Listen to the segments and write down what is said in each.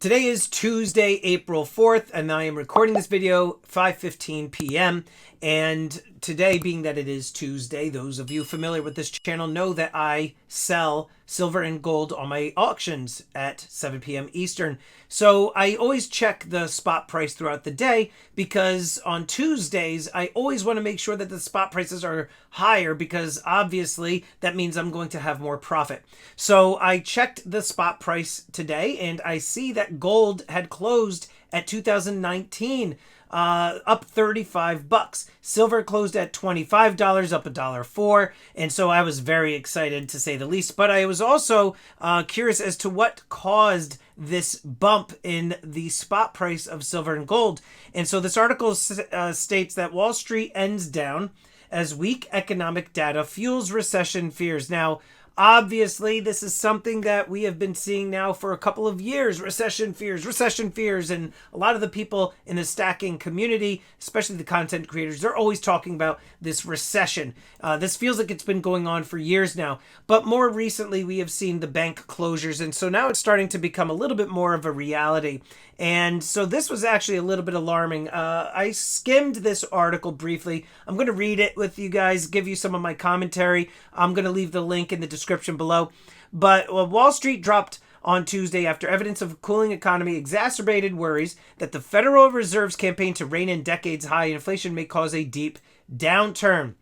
Today is Tuesday, April 4th, and I am recording this video 5:15 p.m. And today, being that it is Tuesday, those of you familiar with this channel know that I sell silver and gold on my auctions at 7 p.m. Eastern. So I always check the spot price throughout the day because on Tuesdays, I always want to make sure that the spot prices are higher because obviously that means I'm going to have more profit. So I checked the spot price today and I see that gold had closed at 2019, up 35 bucks. Silver closed at $25, up $1.04. And so I was very excited to say the least, but I was also curious as to what caused this bump in the spot price of silver and gold. And so this article states that Wall Street ends down as weak economic data fuels recession fears. Now, obviously, this is something that we have been seeing now for a couple of years. Recession fears. And a lot of the people in the stacking community, especially the content creators, they're always talking about this recession. This feels like it's been going on for years now. But more recently, we have seen the bank closures. And so now it's starting to become a little bit more of a reality. And so this was actually a little bit alarming. I skimmed this article briefly. I'm going to read it with you guys, give you some of my commentary. I'm going to leave the link in the description below. But Wall Street dropped on Tuesday after evidence of a cooling economy exacerbated worries that the Federal Reserve's campaign to rein in decades-high inflation may cause a deep downturn.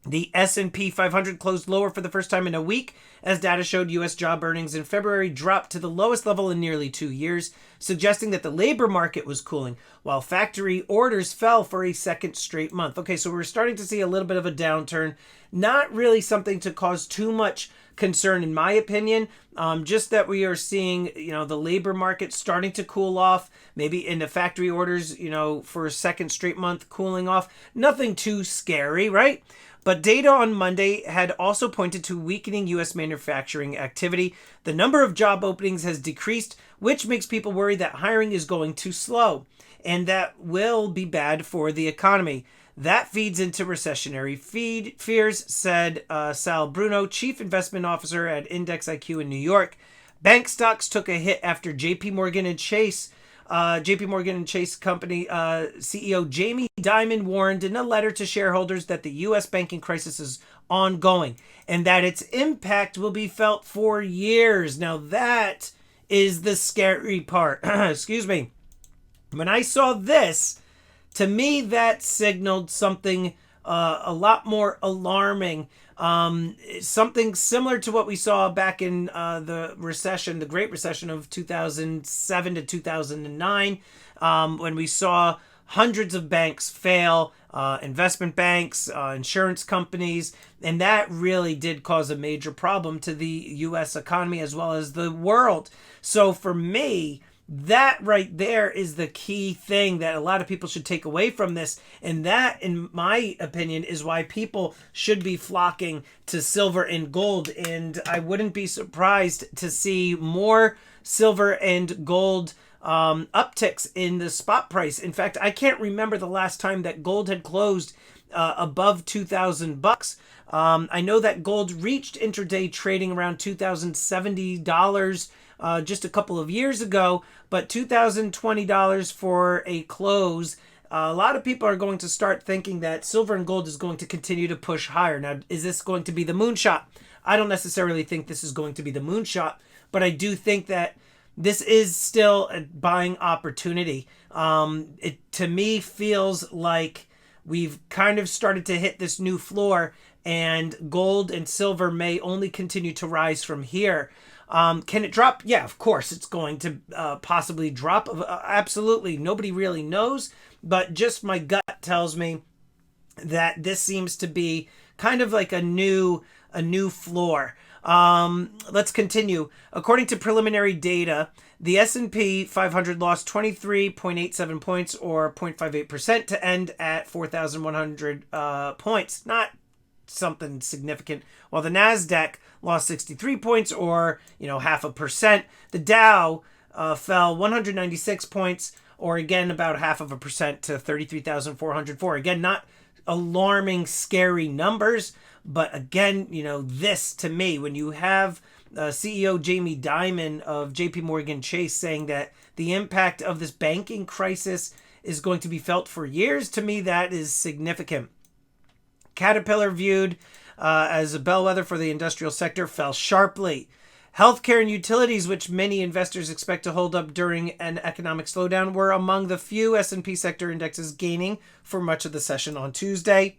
The S&P 500 closed lower for the first time in a week as data showed U.S. job earnings in February dropped to the lowest level in nearly 2 years, suggesting that the labor market was cooling, while factory orders fell for a second straight month. Okay, so we're starting to see a little bit of a downturn. Not really something to cause too much concern, in my opinion. Just that we are seeing, the labor market starting to cool off, maybe in the factory orders, for a second straight month cooling off. Nothing too scary, right? But data on Monday had also pointed to weakening U.S. manufacturing activity. The number of job openings has decreased, which makes people worry that hiring is going too slow, and that will be bad for the economy. That feeds into recessionary fears, said Sal Bruno, Chief Investment Officer at Index IQ in New York. Bank stocks took a hit after JP Morgan Chase company CEO Jamie Dimon warned in a letter to shareholders that the U.S. banking crisis is ongoing and that its impact will be felt for years. Now that is the scary part. Excuse me. When I saw this, to me that signaled something a lot more alarming. Something similar to what we saw back in the recession, the Great Recession of 2007 to 2009, when we saw hundreds of banks fail, investment banks, insurance companies, and that really did cause a major problem to the U.S. economy as well as the world. So for me, that right there is the key thing that a lot of people should take away from this. And that, in my opinion, is why people should be flocking to silver and gold. And I wouldn't be surprised to see more silver and gold upticks in the spot price. In fact, I can't remember the last time that gold had closed above 2,000 bucks. I know that gold reached intraday trading around $2,070 just a couple of years ago, but $2,020 for a close. A lot of people are going to start thinking that silver and gold is going to continue to push higher. Now, is this going to be the moonshot? I don't necessarily think this is going to be the moonshot, but I do think that this is still a buying opportunity. It, to me, feels like we've kind of started to hit this new floor, and gold and silver may only continue to rise from here. Can it drop? Yeah, of course it's going to possibly drop. Absolutely. Nobody really knows, but just my gut tells me that this seems to be kind of like a new floor. Let's continue. According to preliminary data, the S&P 500 lost 23.87 points or 0.58% to end at 4,100 points. Not something significant. While the NASDAQ lost 63 points or, 0.5%. The Dow fell 196 points or again about 0.5% to 33,404. Again, not alarming, scary numbers, but again, this to me, when you have CEO Jamie Dimon of JP Morgan Chase saying that the impact of this banking crisis is going to be felt for years. To me, that is significant. Caterpillar, viewed as a bellwether for the industrial sector, fell sharply. Healthcare and utilities, which many investors expect to hold up during an economic slowdown, were among the few S&P sector indexes gaining for much of the session on Tuesday.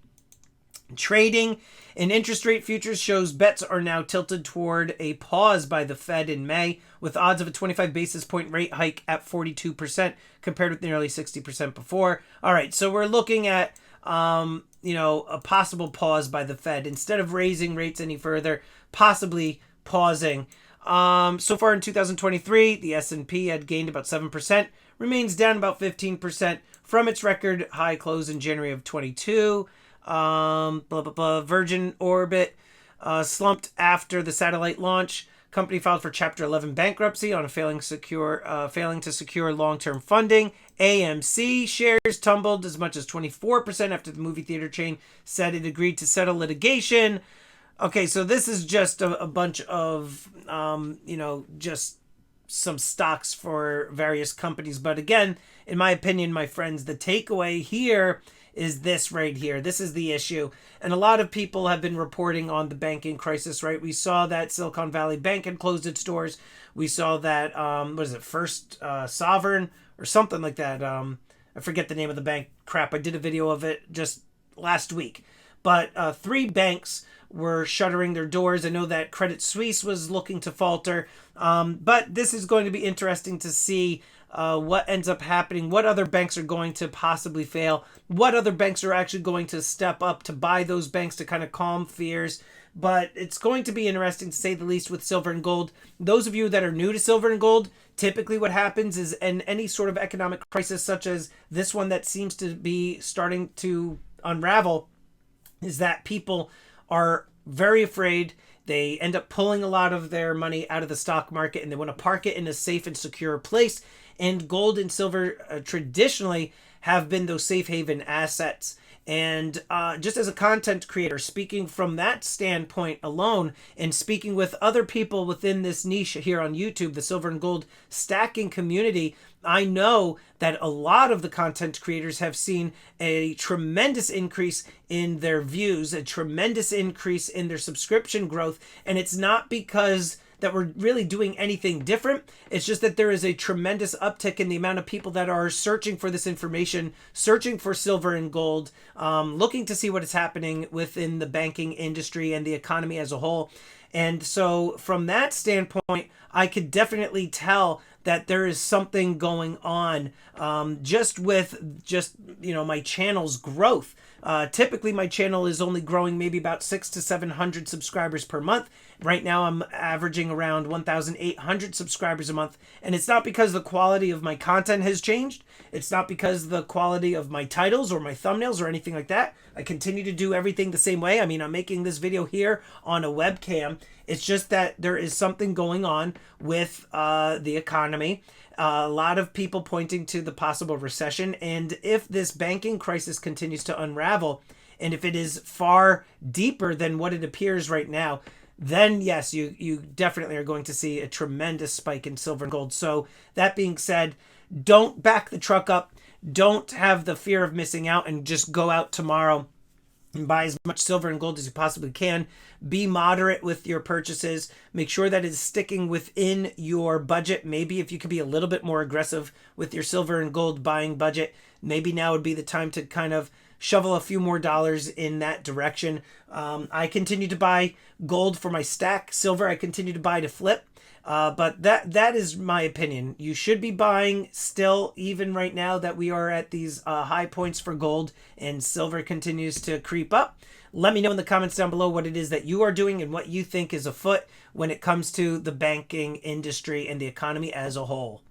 Trading in interest rate futures shows bets are now tilted toward a pause by the Fed in May, with odds of a 25 basis point rate hike at 42% compared with nearly 60% before. All right, so we're looking at a possible pause by the Fed. Instead of raising rates any further, possibly pausing. So far in 2023, the S&P had gained about 7%, remains down about 15% from its record high close in January of 22. Virgin Orbit slumped after the satellite launch. Company filed for Chapter 11 bankruptcy on a failing to secure long-term funding. AMC shares tumbled as much as 24% after the movie theater chain said it agreed to settle litigation. Okay, so this is just a bunch of, just some stocks for various companies. But again, in my opinion, my friends, the takeaway here is this right here. This is the issue. And a lot of people have been reporting on the banking crisis, right? We saw that Silicon Valley Bank had closed its doors. We saw that, First Sovereign or something like that. I forget the name of the bank. Crap, I did a video of it just last week. But 3 banks were shuttering their doors. I know that Credit Suisse was looking to falter. But this is going to be interesting to see what ends up happening, what other banks are going to possibly fail, what other banks are actually going to step up to buy those banks to kind of calm fears. But it's going to be interesting, to say the least, with silver and gold. Those of you that are new to silver and gold, typically what happens is in any sort of economic crisis such as this one that seems to be starting to unravel, is that people are very afraid. They end up pulling a lot of their money out of the stock market and they want to park it in a safe and secure place. And gold and silver traditionally have been those safe haven assets. And just as a content creator, speaking from that standpoint alone and speaking with other people within this niche here on YouTube, the silver and gold stacking community, I know that a lot of the content creators have seen a tremendous increase in their views, a tremendous increase in their subscription growth. And it's not because that we're really doing anything different. It's just that there is a tremendous uptick in the amount of people that are searching for this information, searching for silver and gold, looking to see what is happening within the banking industry and the economy as a whole. And so from that standpoint, I could definitely tell that there is something going on just with my channel's growth. Typically, my channel is only growing maybe about 600 to 700 subscribers per month. Right now, I'm averaging around 1,800 subscribers a month. And it's not because the quality of my content has changed. It's not because the quality of my titles or my thumbnails or anything like that. I continue to do everything the same way. I mean, I'm making this video here on a webcam. It's just that there is something going on with the economy. A lot of people pointing to the possible recession. And if this banking crisis continues to unravel, and if it is far deeper than what it appears right now, then yes, you definitely are going to see a tremendous spike in silver and gold. So that being said, don't back the truck up. Don't have the fear of missing out and just go out tomorrow and buy as much silver and gold as you possibly can. Be moderate with your purchases. Make sure that it's sticking within your budget. Maybe if you could be a little bit more aggressive with your silver and gold buying budget, maybe now would be the time to kind of shovel a few more dollars in that direction. I continue to buy gold for my stack. Silver I continue to buy to flip. But that is my opinion. You should be buying still, even right now that we are at these high points for gold and silver continues to creep up. Let me know in the comments down below what it is that you are doing and what you think is afoot when it comes to the banking industry and the economy as a whole.